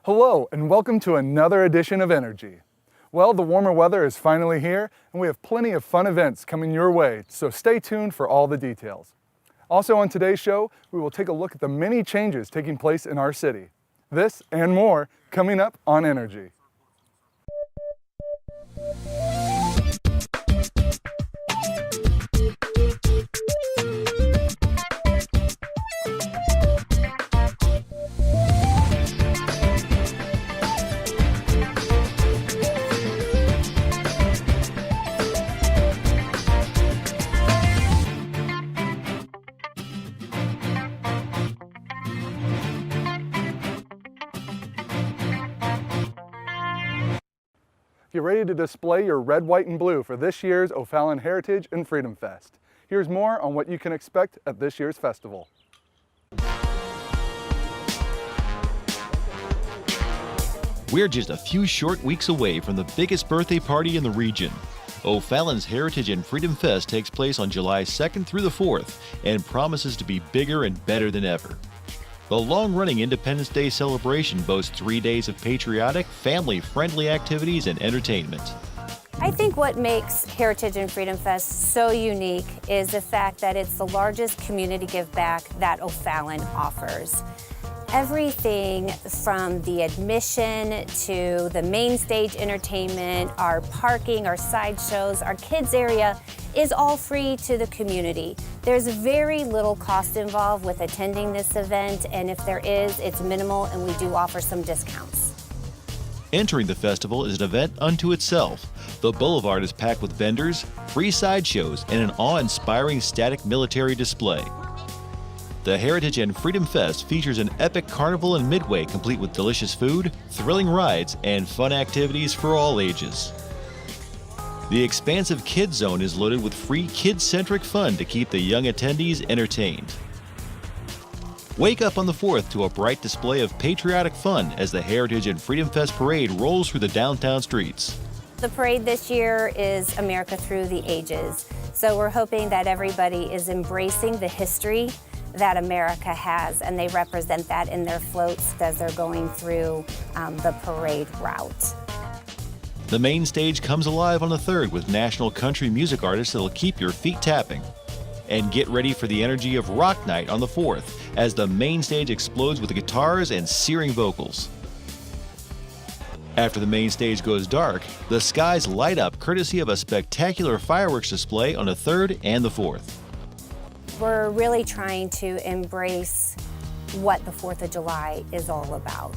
Hello and welcome to another edition of Energy. Well, the warmer weather is finally here and we have plenty of fun events coming your way, so stay tuned for all the details. Also on today's show, we will take a look at the many changes taking place in our city. This and more coming up on Energy. Get ready to display your red, white, and blue for this year's O'Fallon Heritage and Freedom Fest. Here's more on what you can expect at this year's festival. We're just a few short weeks away from the biggest birthday party in the region. O'Fallon's Heritage and Freedom Fest takes place on July 2nd through the 4th and promises to be bigger and better than ever. The long-running Independence Day celebration boasts 3 days of patriotic, family-friendly activities and entertainment. I think what makes Heritage and Freedom Fest so unique is the fact that it's the largest community give back that O'Fallon offers. Everything from the admission to the main stage entertainment, our parking, our sideshows, our kids area is all free to the community. There's very little cost involved with attending this event, and if there is, it's minimal, and we do offer some discounts. Entering the festival is an event unto itself. The boulevard is packed with vendors, free sideshows, and an awe-inspiring static military display. The Heritage and Freedom Fest features an epic carnival and midway complete with delicious food, thrilling rides, and fun activities for all ages. The expansive Kids Zone is loaded with free kid-centric fun to keep the young attendees entertained. Wake up on the 4th to a bright display of patriotic fun as the Heritage and Freedom Fest parade rolls through the downtown streets. The parade this year is America Through the Ages, so we're hoping that everybody is embracing the history that America has, and they represent that in their floats as they're going through the parade route. The main stage comes alive on the 3rd with national country music artists that'll keep your feet tapping. And get ready for the energy of Rock Night on the 4th as the main stage explodes with guitars and searing vocals. After the main stage goes dark, the skies light up courtesy of a spectacular fireworks display on the 3rd and the 4th. We're really trying to embrace what the 4th of July is all about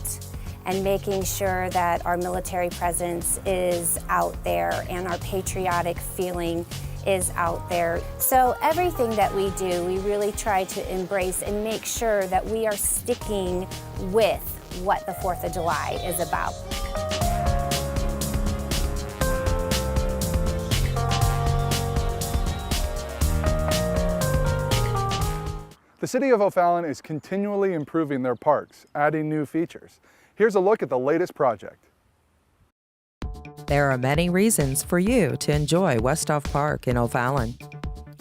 and making sure that our military presence is out there and our patriotic feeling is out there. So everything that we do, we really try to embrace and make sure that we are sticking with what the 4th of July is about. The City of O'Fallon is continually improving their parks, adding new features. Here's a look at the latest project. There are many reasons for you to enjoy Westhoff Park in O'Fallon.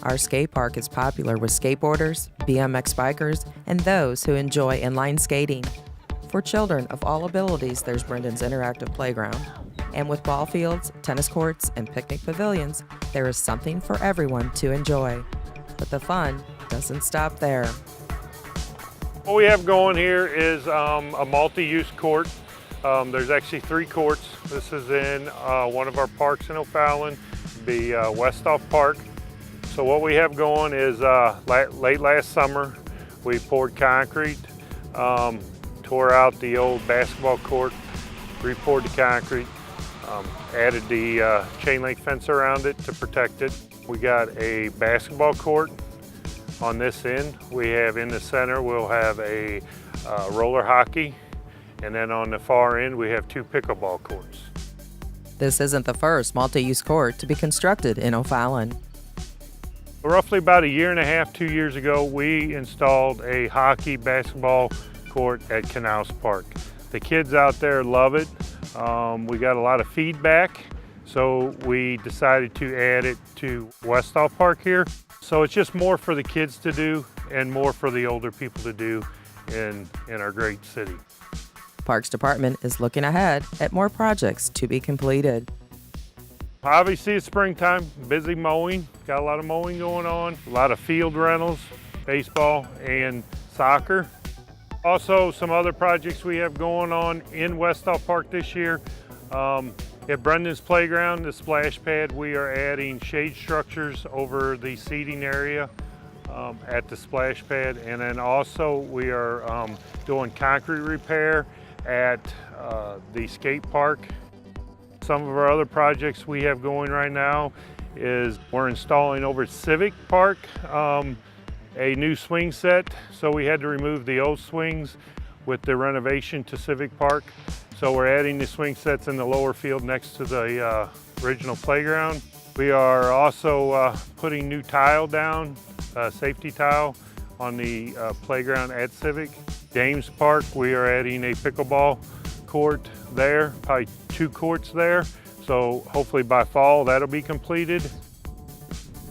Our skate park is popular with skateboarders, BMX bikers, and those who enjoy inline skating. For children of all abilities, there's Brendan's interactive playground. And with ball fields, tennis courts, and picnic pavilions, there is something for everyone to enjoy. But the fun doesn't stop there. What we have going here is a multi-use court. There's actually 3 courts. This is in one of our parks in O'Fallon, the Westhoff Park. So what we have going is late last summer, we poured concrete, tore out the old basketball court, re-poured the concrete, added the chain link fence around it to protect it. We got a basketball court on this end. We have in the center, we'll have a roller hockey. And then on the far end, we have 2 pickleball courts. This isn't the first multi-use court to be constructed in O'Fallon. Roughly about 1.5 years, 2 years ago, we installed a hockey basketball court at Canals Park. The kids out there love it. We got a lot of feedback, so we decided to add it to Westhoff Park here. So it's just more for the kids to do and more for the older people to do in our great city. Parks Department is looking ahead at more projects to be completed. Obviously it's springtime, busy mowing, got a lot of mowing going on, a lot of field rentals, baseball and soccer. Also some other projects we have going on in Westhoff Park this year. At Brendan's Playground, the splash pad, we are adding shade structures over the seating area at the splash pad. And then also we are doing concrete repair at the skate park. Some of our other projects we have going right now is we're installing over at Civic Park a new swing set. So we had to remove the old swings with the renovation to Civic Park. So we're adding the swing sets in the lower field next to the original playground. We are also putting new tile down, safety tile, on the playground at Civic. James Park, we are adding a pickleball court there, probably 2 courts there. So hopefully by fall that'll be completed.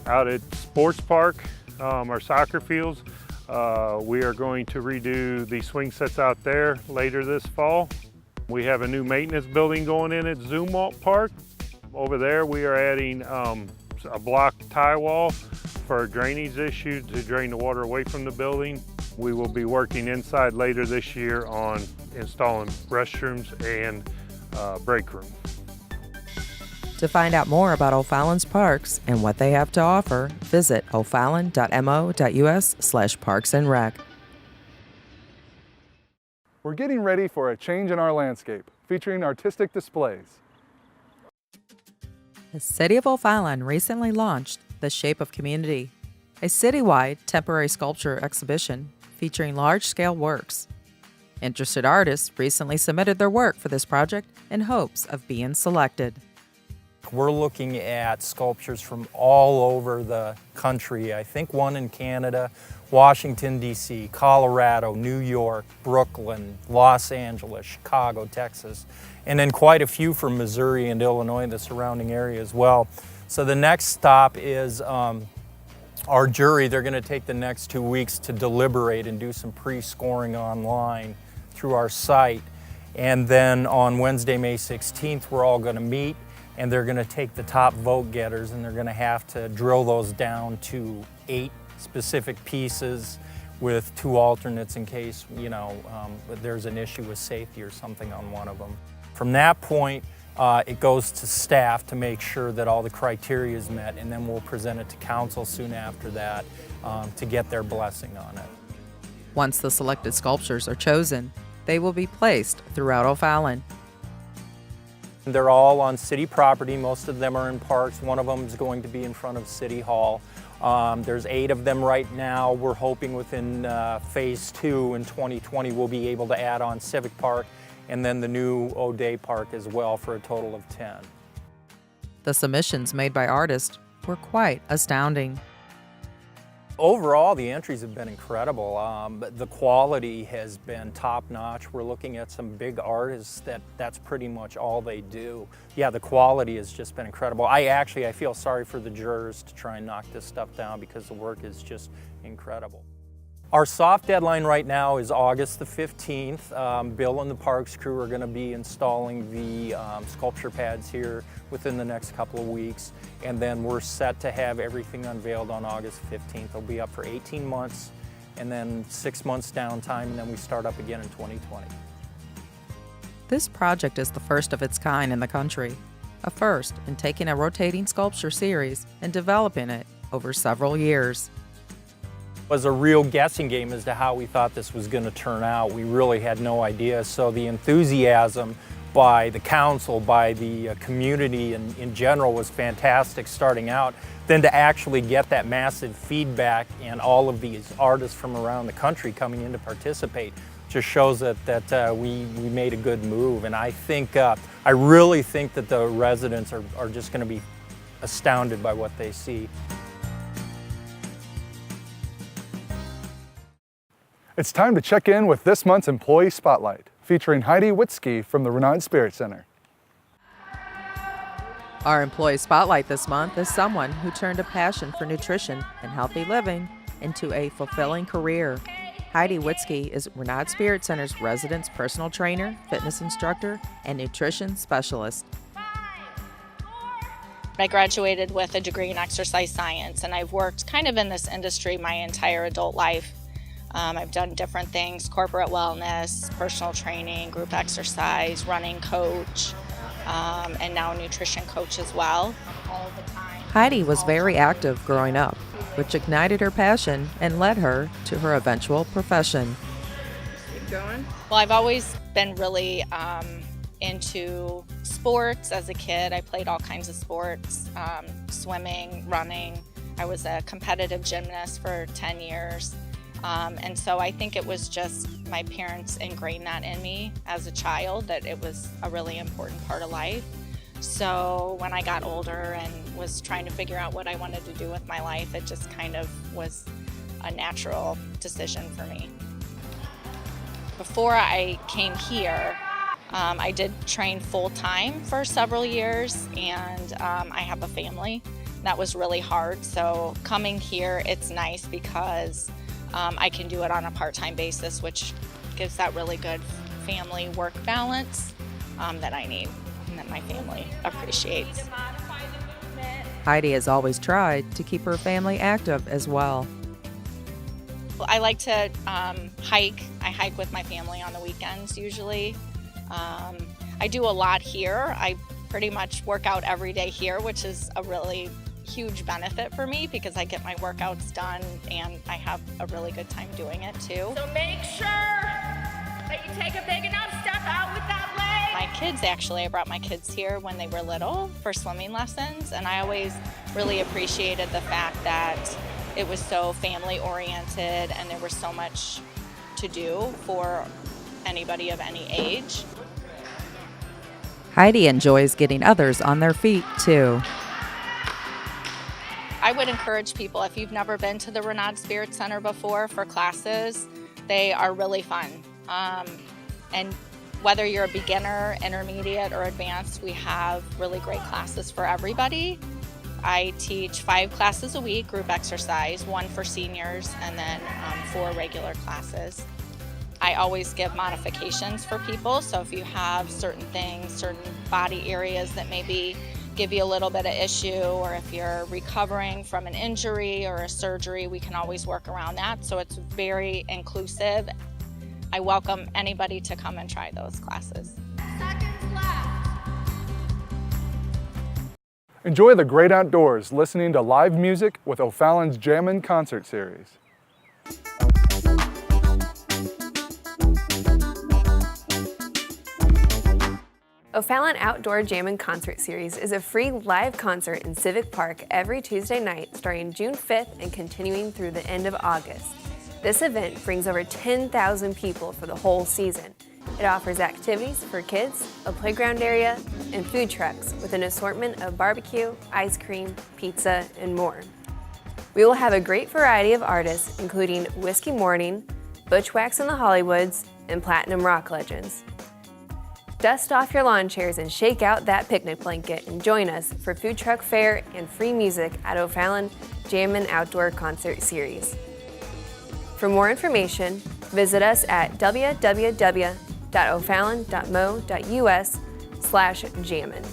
Out at Sports Park, our soccer fields, we are going to redo the swing sets out there later this fall. We have a new maintenance building going in at Zumwalt Park. Over there we are adding a block tie wall for a drainage issue to drain the water away from the building. We will be working inside later this year on installing restrooms and break room. To find out more about O'Fallon's parks and what they have to offer, visit o'fallon.mo.us/parksandrec. We're getting ready for a change in our landscape, featuring artistic displays. The City of O'Fallon recently launched The Shape of Community, a citywide temporary sculpture exhibition featuring large-scale works. Interested artists recently submitted their work for this project in hopes of being selected. We're looking at sculptures from all over the country. I think one in Canada, Washington, D.C., Colorado, New York, Brooklyn, Los Angeles, Chicago, Texas, and then quite a few from Missouri and Illinois, the surrounding area as well. So the next stop is our jury. They're going to take the next 2 weeks to deliberate and do some pre-scoring online through our site. And then on Wednesday, May 16th, we're all going to meet, and they're going to take the top vote getters and they're going to have to drill those down to 8 specific pieces with 2 alternates in case, there's an issue with safety or something on one of them. From that point, it goes to staff to make sure that all the criteria is met, and then we'll present it to council soon after that to get their blessing on it. Once the selected sculptures are chosen, they will be placed throughout O'Fallon. They're all on city property. Most of them are in parks. One of them is going to be in front of City Hall. There's 8 of them right now. We're hoping within phase 2 in 2020 we'll be able to add on Civic Park and then the new O'Day Park as well for a total of 10. The submissions made by artists were quite astounding. Overall, the entries have been incredible. The quality has been top-notch. We're looking at some big artists that's pretty much all they do. Yeah, the quality has just been incredible. I feel sorry for the jurors to try and knock this stuff down because the work is just incredible. Our soft deadline right now is August the 15th. Bill and the Parks crew are going to be installing the sculpture pads here within the next couple of weeks, and then we're set to have everything unveiled on August 15th. They'll be up for 18 months and then 6 months downtime, and then we start up again in 2020. This project is the first of its kind in the country, a first in taking a rotating sculpture series and developing it over several years. It was a real guessing game as to how we thought this was going to turn out. We really had no idea. So the enthusiasm by the council, by the community in general was fantastic starting out. Then to actually get that massive feedback and all of these artists from around the country coming in to participate just shows that we made a good move. And I really think that the residents are just going to be astounded by what they see. It's time to check in with this month's Employee Spotlight, featuring Heidi Witzke from the Renard Spirit Center. Our Employee Spotlight this month is someone who turned a passion for nutrition and healthy living into a fulfilling career. Heidi Witzke is Renaud Spirit Center's residence personal trainer, fitness instructor, and nutrition specialist. I graduated with a degree in exercise science, and I've worked kind of in this industry my entire adult life. I've done different things: corporate wellness, personal training, group exercise, running coach, and now nutrition coach as well. All the time. Heidi was very active growing up, which ignited her passion and led her to her eventual profession. Keep going. Well, I've always been really into sports as a kid. I played all kinds of sports, swimming, running. I was a competitive gymnast for 10 years. And so I think it was just my parents ingrained that in me as a child, that it was a really important part of life. So when I got older and was trying to figure out what I wanted to do with my life, it just kind of was a natural decision for me. Before I came here, I did train full-time for several years, and I have a family. That was really hard. So coming here, it's nice because I can do it on a part-time basis, which gives that really good family-work balance that I need and that my family appreciates. Heidi has always tried to keep her family active as well. I like to hike. I hike with my family on the weekends usually. I do a lot here. I pretty much work out every day here, which is a really huge benefit for me because I get my workouts done and I have a really good time doing it too. So make sure that you take a big enough step out with that leg. My kids, actually, I brought my kids here when they were little for swimming lessons, and I always really appreciated the fact that it was so family oriented and there was so much to do for anybody of any age. Heidi enjoys getting others on their feet too. I would encourage people, if you've never been to the Renaud Spirit Center before for classes, they are really fun. And whether you're a beginner, intermediate, or advanced, we have really great classes for everybody. I teach 5 classes a week, group exercise, 1 for seniors, and then 4 regular classes. I always give modifications for people, so if you have certain things, certain body areas that maybe give you a little bit of issue, or if you're recovering from an injury or a surgery, we can always work around that. So it's very inclusive. I welcome anybody to come and try those classes. Seconds left. Enjoy the great outdoors listening to live music with O'Fallon's Jammin' Concert Series. O'Fallon Outdoor Jammin' Concert Series is a free live concert in Civic Park every Tuesday night starting June 5th and continuing through the end of August. This event brings over 10,000 people for the whole season. It offers activities for kids, a playground area, and food trucks with an assortment of barbecue, ice cream, pizza, and more. We will have a great variety of artists including Whiskey Morning, Butchwax and the Hollywoods, and Platinum Rock Legends. Dust off your lawn chairs and shake out that picnic blanket and join us for food truck fare and free music at O'Fallon Jammin' Outdoor Concert Series. For more information, visit us at www.o'fallon.mo.us/jammin'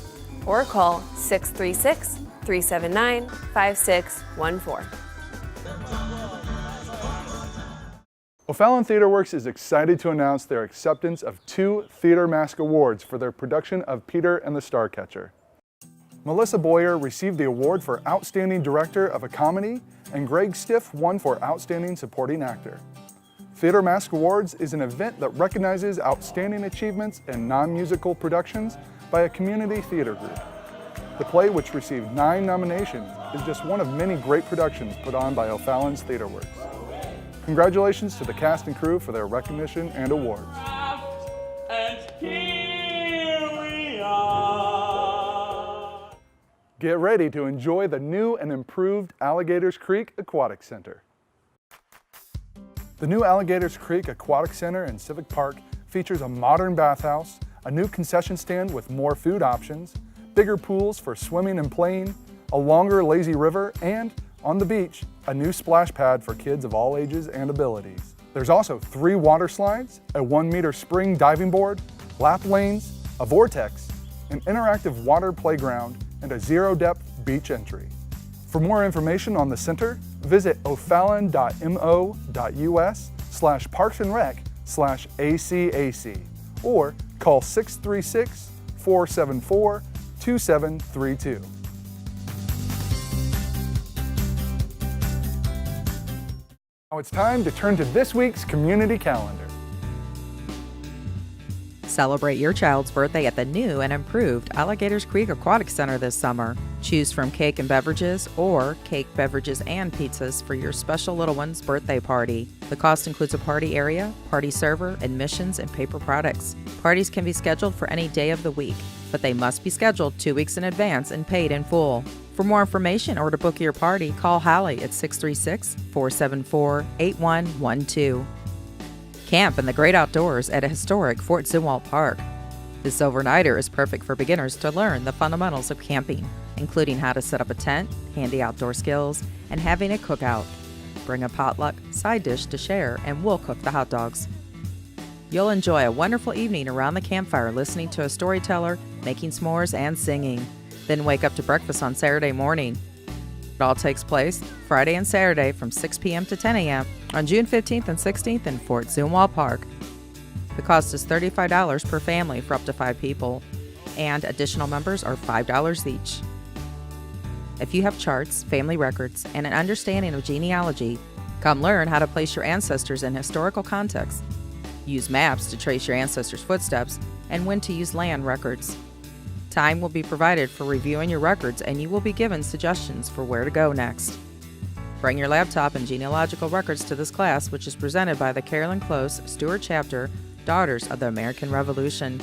or call 636-379-5614. O'Fallon Theater Works is excited to announce their acceptance of 2 Theater Mask Awards for their production of Peter and the Starcatcher. Melissa Boyer received the award for Outstanding Director of a Comedy, and Greg Stiff won for Outstanding Supporting Actor. Theater Mask Awards is an event that recognizes outstanding achievements in non-musical productions by a community theater group. The play, which received 9 nominations, is just one of many great productions put on by O'Fallon's Theater Works. Congratulations to the cast and crew for their recognition and awards. And here we are. Get ready to enjoy the new and improved Alligators Creek Aquatic Center. The new Alligators Creek Aquatic Center in Civic Park features a modern bathhouse, a new concession stand with more food options, bigger pools for swimming and playing, a longer lazy river, and on the beach, a new splash pad for kids of all ages and abilities. There's also 3 water slides, a 1-meter spring diving board, lap lanes, a vortex, an interactive water playground, and a zero-depth beach entry. For more information on the center, visit o'fallon.mo.us/parksandrec/ACAC or call 636-474-2732. Now it's time to turn to this week's community calendar. Celebrate your child's birthday at the new and improved Alligators Creek Aquatic Center this summer. Choose from cake and beverages or cake, beverages, and pizzas for your special little one's birthday party. The cost includes a party area, party server, admissions, and paper products. Parties can be scheduled for any day of the week, but they must be scheduled 2 weeks in advance and paid in full. For more information or to book your party, call Hallie at 636-474-8112. Camp in the great outdoors at a historic Fort Zumwalt Park. This overnighter is perfect for beginners to learn the fundamentals of camping, including how to set up a tent, handy outdoor skills, and having a cookout. Bring a potluck side dish to share, and we'll cook the hot dogs. You'll enjoy a wonderful evening around the campfire listening to a storyteller, making s'mores, and singing. Then wake up to breakfast on Saturday morning. It all takes place Friday and Saturday from 6 p.m. to 10 a.m. on June 15th and 16th in Fort Zumwalt Park. The cost is $35 per family for up to 5 people, and additional members are $5 each. If you have charts, family records, and an understanding of genealogy, come learn how to place your ancestors in historical context. Use maps to trace your ancestors' footsteps and when to use land records. Time will be provided for reviewing your records, and you will be given suggestions for where to go next. Bring your laptop and genealogical records to this class, which is presented by the Carolyn Close Stewart Chapter, Daughters of the American Revolution.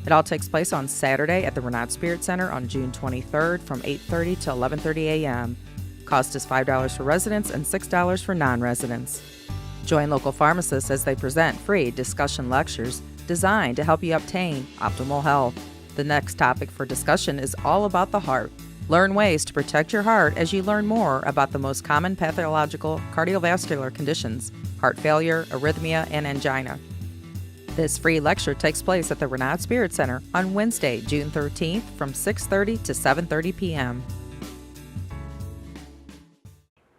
It all takes place on Saturday at the Renat Spirit Center on June 23rd from 8:30 to 11:30 a.m. Cost is $5 for residents and $6 for non-residents. Join local pharmacists as they present free discussion lectures designed to help you obtain optimal health. The next topic for discussion is all about the heart. Learn ways to protect your heart as you learn more about the most common pathological cardiovascular conditions, heart failure, arrhythmia, and angina. This free lecture takes place at the Renat Spirit Center on Wednesday, June 13th from 6:30 to 7:30 p.m.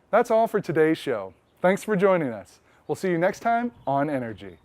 That's all for today's show. Thanks for joining us. We'll see you next time on Energy.